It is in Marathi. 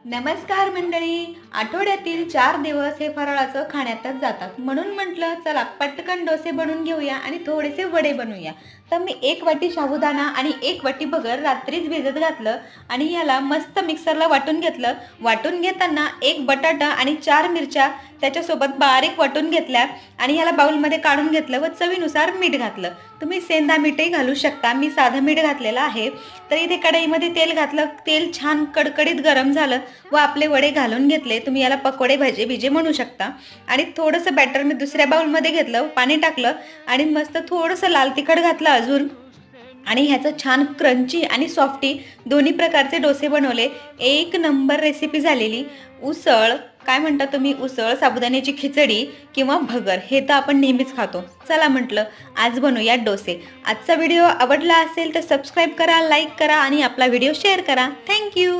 नमस्कार मंडळी. आठवड्यातील 4 दिवस हे फराळाचं खाण्यातच जातात, म्हणून म्हटलं चला पटकन डोसे बनवून घेऊया आणि थोडेसे वडे बनवूया. तर मी 1 वाटी साबुदाणा आणि 1 वाटी भगर रात्रीच भिजत घातलं आणि याला मस्त मिक्सरला वाटून घेतलं. वाटून घेताना 1 बटाटा आणि 4 मिरच्या त्याच्यासोबत बारीक वाटून घेतल्या आणि याला बाउलमध्ये काढून घेतलं व चवीनुसार मीठ घातलं. तुम्ही सेंधा मीठही घालू शकता, मी साधं मीठ घातलेलं आहे. तर इथे कढईमध्ये तेल घातलं, तेल छान कडकडीत गरम झालं व आपले वडे घालून घेतले. तुम्ही याला पकोडे भाजे बिजे म्हणू शकता. आणि थोडंसं बॅटर मी दुसऱ्या बाउलमध्ये घेतलं, पाणी टाकलं आणि मस्त थोडंसं लाल तिखट घातलं अजून आणि ह्याचं छान क्रंची आणि सॉफ्टी दोन्ही प्रकारचे डोसे बनवले. एक नंबर रेसिपी झालेली. उसळ काय म्हणता तुम्ही, उसळ, साबुदाण्याची खिचडी किंवा भगर हे तर आपण नेहमीच खातो. चला म्हटलं आज बनवूया डोसे. आजचा व्हिडिओ आवडला असेल तर सबस्क्राईब करा, लाईक करा आणि आपला व्हिडिओ शेअर करा. थँक्यू.